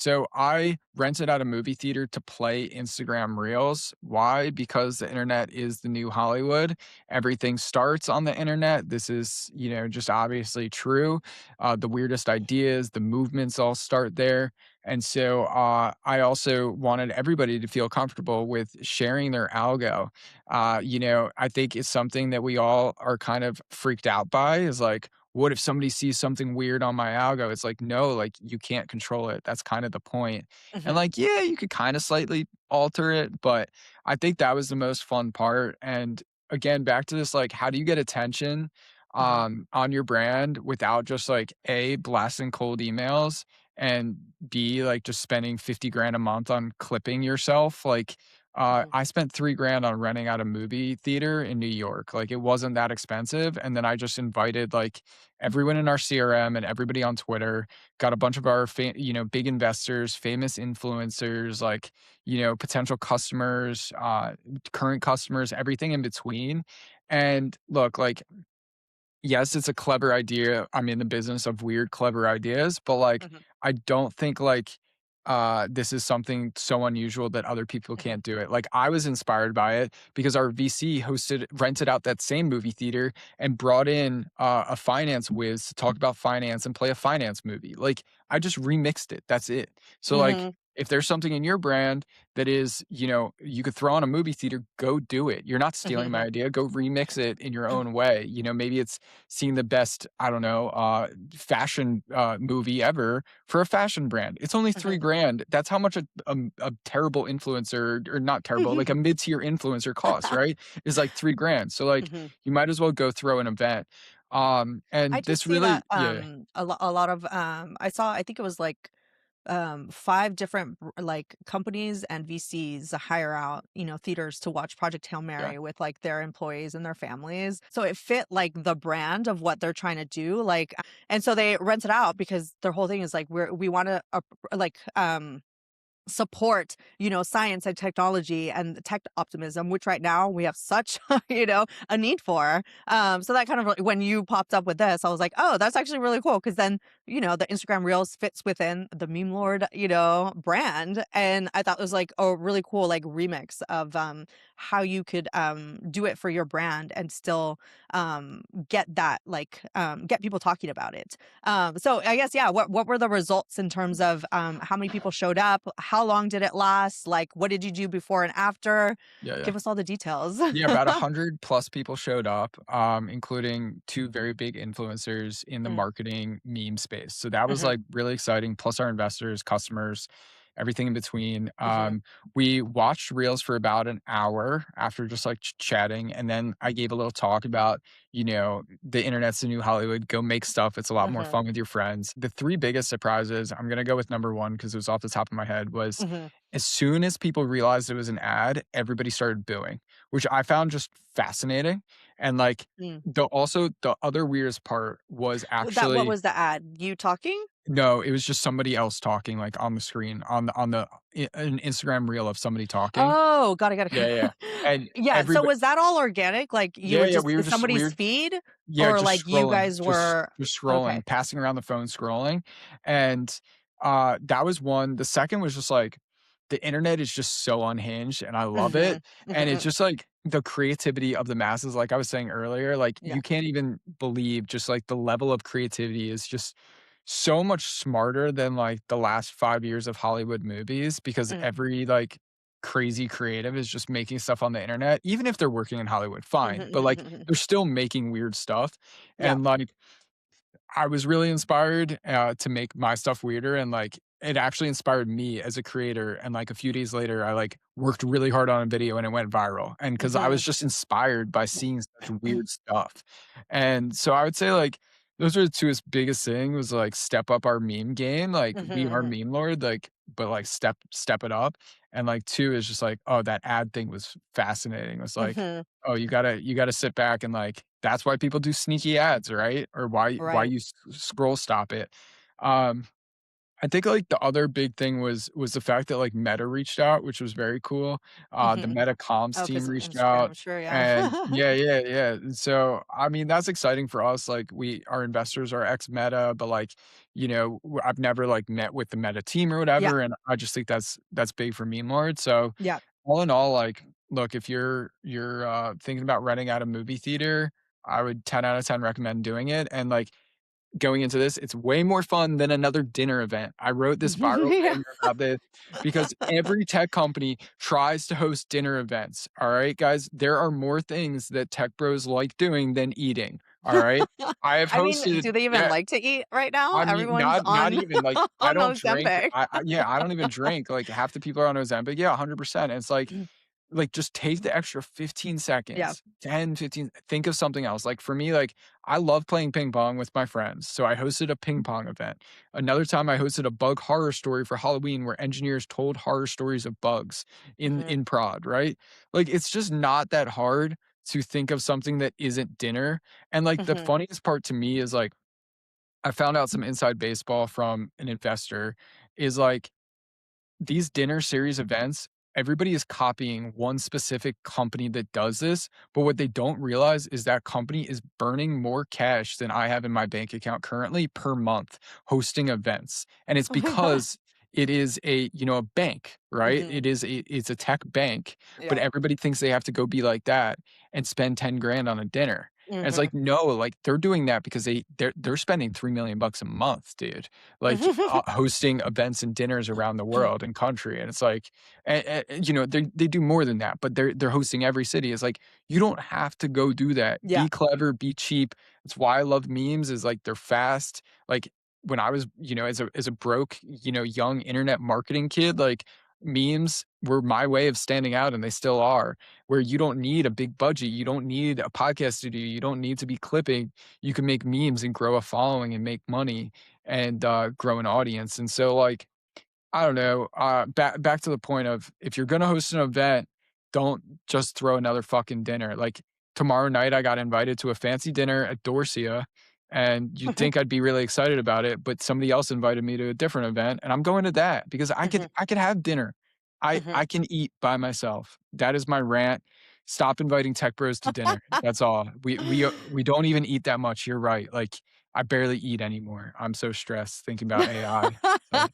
So I rented out a movie theater to play Instagram Reels. Why? Because the internet is the new Hollywood. Everything starts on the internet. This is, just obviously true. The weirdest ideas, the movements all start there. And so I also wanted everybody to feel comfortable with sharing their algo. I think it's something that we all are kind of freaked out by is like, what if somebody sees something weird on my algo? It's like, no, like you can't control it. That's kind of the point. And Mhm, like, yeah, you could kind of slightly alter it, but I think that was the most fun part. And again, back to this, like, how do you get attention mhm, on your brand without just like A, blasting cold emails and B, like just spending 50 grand a month on clipping yourself? Like, mhm, I spent 3 grand on renting out a movie theater in New York. Like, it wasn't that expensive. And then I just invited like everyone in our CRM and everybody on Twitter, got a bunch of our big investors, famous influencers, like, potential customers, current customers, everything in between. And look, like, yes, it's a clever idea. I'm in the business of weird, clever ideas, but like, mhm, I don't think like this is something so unusual that other people mhm, can't do it. Like, I was inspired by it because our VC rented out that same movie theater and brought in a finance whiz to talk about finance and play a finance movie. Like, I just remixed it. That's it. So like, mhm, if there's something in your brand that is, you could throw on a movie theater, go do it. You're not stealing my mhm, idea. Go remix it in your mhm. own way. Maybe it's seeing the best, I don't know, fashion movie ever for a fashion brand. It's only Mhm. 3 grand. That's how much a terrible influencer, or not terrible, like a mid-tier influencer costs, right? Is like 3 grand. So like, Mhm. you might as well go throw an event. I And did this see that, really, yeah, a lot of, I think it was like, 5 different like companies and VCs hire out, theaters to watch Project Hail yeah. Mary with like their employees and their families. So it fit like the brand of what they're trying to do. Like, and so they rent it out because their whole thing is like, we want to, like, support, science and technology and tech optimism, which right now we have such, a need for. So that kind of, like, when you popped up with this, I was like, oh, that's actually really cool. Cause then, the Instagram Reels fits within the meme lord, brand. And I thought it was like a really cool, like, remix of how you could do it for your brand and still get that, like, get people talking about it. So I guess, yeah, what were the results in terms of how many people showed up? How long did it last? Like, what did you do before and after? Yeah, yeah. Give us all the details. Yeah, about 100 plus people showed up, including 2 very big influencers in the Mm, marketing meme space. So that was, mhm, like, really exciting, plus our investors, customers, everything in between. mhm, We watched reels for about an hour after just, like, chatting, and then I gave a little talk about, the internet's the new Hollywood, go make stuff, it's a lot more mhm, fun with your friends. The 3 biggest surprises, I'm gonna go with number 1 because it was off the top of my head, was mhm, as soon as people realized it was an ad, everybody started booing, which I found just fascinating. And like, mm. the other weirdest part was What actually, was the ad? You talking? no, it was just somebody else talking like on the screen an Instagram reel of somebody talking. Oh, got it, got Yeah, yeah. it. And Yeah. So everybody, was that all organic? Like you yeah, were yeah, just we somebody's were, feed, yeah, or just like you scrolling, guys were? just Okay. scrolling, passing around the phone, scrolling. And that was one. The second was just like, the internet is just so unhinged and I love it. Mhm, mhm, And it's mm. just like the creativity of the masses, like I was saying earlier, like Yeah. you can't even believe just like the level of creativity is just so much smarter than like the last 5 years of Hollywood movies, because Mm. every like crazy creative is just making stuff on the internet, even if they're working in Hollywood, Mhm, fine. But mhm, like, mhm, mhm. they're still making weird stuff. Yeah. And like, I was really inspired, to make my stuff weirder, and, like, it actually inspired me as a creator, and, like, a few days later, I, like, worked really hard on a video and it went viral, and because I was Mhm. just inspired by seeing such weird stuff. And so I would say, like, those are the 2 biggest thing was, like, step up our meme game, like, Mhm, we are mhm, meme lord, like, but, like, step it up. And, like, 2 is just like, oh, that ad thing was fascinating. It was like, mhm. oh, you gotta sit back and, like, that's why people do sneaky ads, right? Or why Right. you scroll stop it. Um, I think, like, the other big thing was the fact that, like, Meta reached out, which was very cool. The Mhm. Meta comms Oh, team 'cause of reached out, Instagram, sure, yeah. and yeah, and so, I mean, that's exciting for us, like, our investors are ex-Meta, but, like, I've never, like, met with the Meta team or Yeah, whatever, and I just think that's big for meme lord, so, yeah. all in all, like, look, if you're thinking about renting out a movie theater, I would 10 out of 10 recommend doing it, and, like, going into this, it's way more fun than another dinner event. I wrote this viral Yeah. banger about this because every tech company tries to host dinner events, all right, guys? There are more things that tech bros like doing than eating, all right? I have I mean, hosted do they even yeah, like to eat right now? I mean, Everyone's not on even, like, I on don't drink. Ozempic. Yeah, I don't even drink, like, half the people are on Ozempic, yeah, 100%, and it's like, just take the extra 15 Yeah. seconds, 10, 15, think of something else. Like, for me, like, I love playing ping pong with my friends, so I hosted a ping pong event. Another time, I hosted a bug horror story for Halloween where engineers told horror stories of bugs Mhm, in prod, right? Like, it's just not that hard to think of something that isn't dinner, and, like, the mhm. funniest part to me is, like, I found out some inside baseball from an investor, is, like, these dinner series events, everybody is copying one specific company that does this, but what they don't realize is that company is burning more cash than I have in my bank account currently per month hosting events. And it's because it is a bank, right? Mhm. It's a tech bank, but Yeah. everybody thinks they have to go be like that and spend 10 grand on a dinner. And it's Mhm. like, no, like they're doing that because they're spending 3 million bucks a month, dude, like, hosting events and dinners around the world and country, and it's like, they do more than that, but they're hosting every city. It's like, you don't have to go do that. Yeah. Be clever, be cheap. It's why I love memes is, like, they're fast. Like, when I was, as a broke, young internet marketing kid, like, memes were my way of standing out, and they still are, where you don't need a big budget, you don't need a podcast studio, you don't need to be clipping. You can make memes and grow a following and make money and, grow an audience, and so, like, I don't know, back to the point of if you're gonna host an event, don't just throw another fucking dinner. Like, tomorrow night, I got invited to a fancy dinner at Dorsia, and you'd think I'd be really excited about it, but somebody else invited me to a different event, and I'm going to that because Mhm, I could have dinner. mhm. I can eat by myself. That is my rant. Stop inviting tech bros to dinner. That's all. We don't even eat that much, you're right. Like, I barely eat anymore. I'm so stressed thinking about AI, so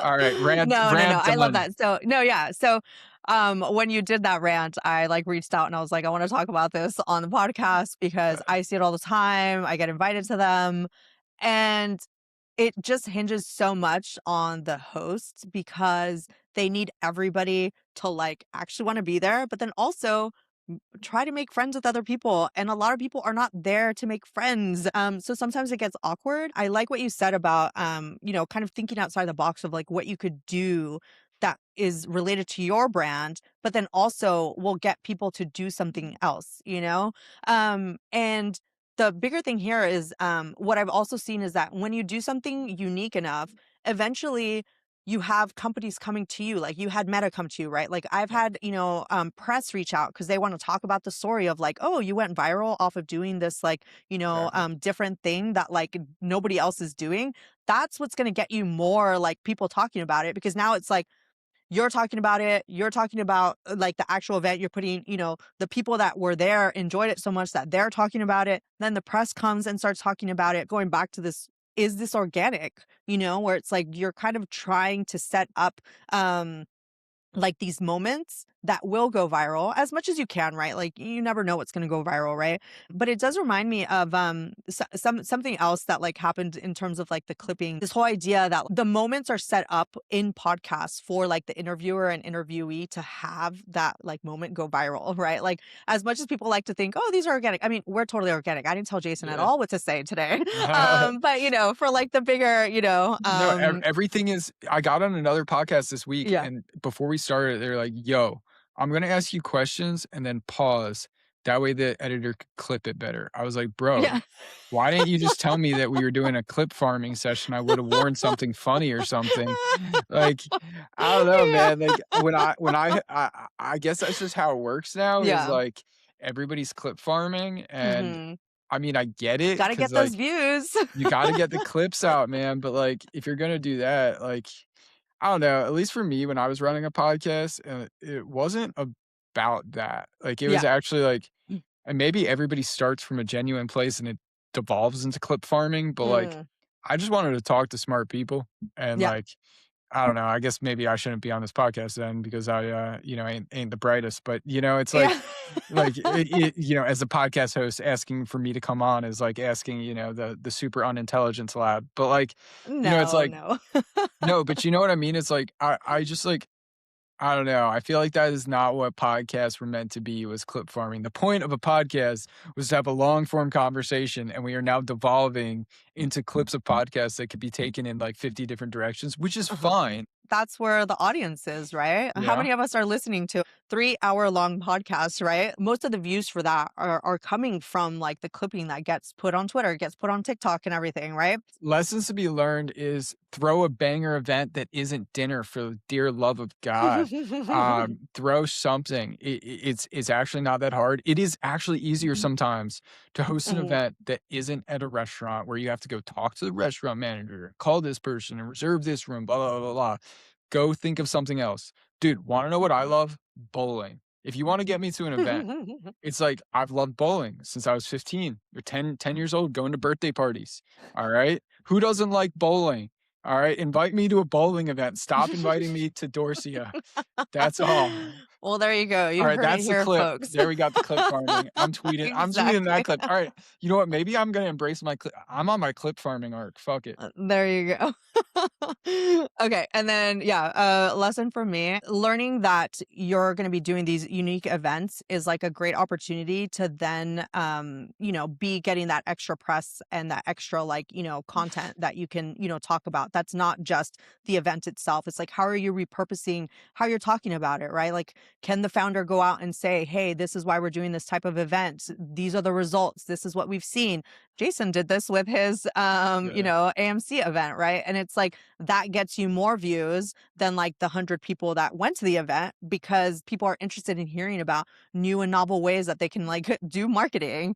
alright, No, no, no, rant I love done. that. So no, yeah, so, when you did that rant, I, like, reached out and I was like, "I wanna talk about this on the podcast because I see it all the time, I get invited to them." And it just hinges so much on the host because they need everybody to, like, actually wanna be there, but then also try to make friends with other people, and a lot of people are not there to make friends. So sometimes it gets awkward. I like what you said about kind of thinking outside the box of like what you could do that is related to your brand, but then also will get people to do something else. And the bigger thing here is what I've also seen is that when you do something unique enough, eventually you have companies coming to you, like you had Meta come to you, right? Like I've Yeah, had, press reach out because they want to talk about the story of like, oh, you went viral off of doing this, like, exactly. different thing that like nobody else is doing. That's what's going to get you more like people talking about it because now it's like, you're talking about it, you're talking about, like, the actual event, you're putting the people that were there enjoyed it so much that they're talking about it, then the press comes and starts talking about it, going back to this, is this organic? Where it's like you're kind of trying to set up, like these moments that will go viral as much as you can, right? Like you never know what's going to go viral, right? But it does remind me of something else that like happened in terms of like the clipping. This whole idea that the moments are set up in podcasts for like the interviewer and interviewee to have that like moment go viral, right? Like as much as people like to think, oh, these are organic. I mean, we're totally organic. I didn't tell Jason at Yeah. all what to say today. But for like the bigger, No, everything is I got on another podcast this week, yeah. and before we started, they're like, "Yo, I'm gonna ask you questions and then pause. That way the editor could clip it better." I was like, "Bro, Yeah. why didn't you just tell me that we were doing a clip farming session? I would have worn something funny or something." Like, I don't know, Yeah. man. Like, I guess that's just how it works now is, Yeah. like, everybody's clip farming, and Mhm. I mean, I get it Gotta because get those like, views. you gotta get the clips out, man, but, like, if you're gonna do that, like, I don't know, at least for me, when I was running a podcast, it wasn't about that. Like, it was Yeah. actually, like and maybe everybody starts from a genuine place and it devolves into clip farming, but, like, Mm, I just wanted to talk to smart people and, yeah. like, I don't know, I guess maybe I shouldn't be on this podcast then because I, ain't the brightest, but, it's Yeah. as a podcast host, asking for me to come on is like asking, the super unintelligence lab, but, like, it's No, like no. no, but you know what I mean? It's like, I just, like I don't know, I feel like that is not what podcasts were meant to be, was clip farming. The point of a podcast was to have a long form conversation, and we are now devolving into clips of podcasts that could be taken in, like, 50 different directions, which is Uh-huh. fine. That's where the audience is, right? How Yeah. many of us are listening to 3-hour-long podcasts, right? Most of the views for that are coming from, like, the clipping that gets put on Twitter, gets put on TikTok and everything, right? Lessons to be learned is throw a banger event that isn't dinner for the dear love of God. Throw something. It's actually not that hard. It is actually easier sometimes to host an Mhm. event that isn't at a restaurant where you have to go talk to the restaurant manager, call this person and reserve this room, blah, blah, blah, blah. Go think of something else. Dude, wanna know what I love? Bowling. If you wanna get me to an event, it's like, I've loved bowling since I was 15 or ten years old, going to birthday parties, alright? Who doesn't like bowling? Alright? Invite me to a bowling event. Stop inviting me to Dorsia. That's all. Well, there you go. You Alright, heard it that's the here, clip. folks. There we got the clip farming. I'm tweeting that Exactly. clip. Alright, you know what? Maybe I'm gonna embrace my clip. I'm on my clip farming arc. Fuck it. There you go. Okay, and then yeah, lesson for me, learning that you're gonna be doing these unique events is like a great opportunity to then, be getting that extra press and that extra like, content that you can, talk about. That's not just the event itself. It's like, how are you repurposing how you're talking about it, right? Like, can the founder go out and say, hey, this is why we're doing this type of event. These are the results. This is what we've seen. Jason did this with his Yeah. AMC event, right? And it's like that gets you more views than like the 100 people that went to the event because people are interested in hearing about new and novel ways that they can like do marketing.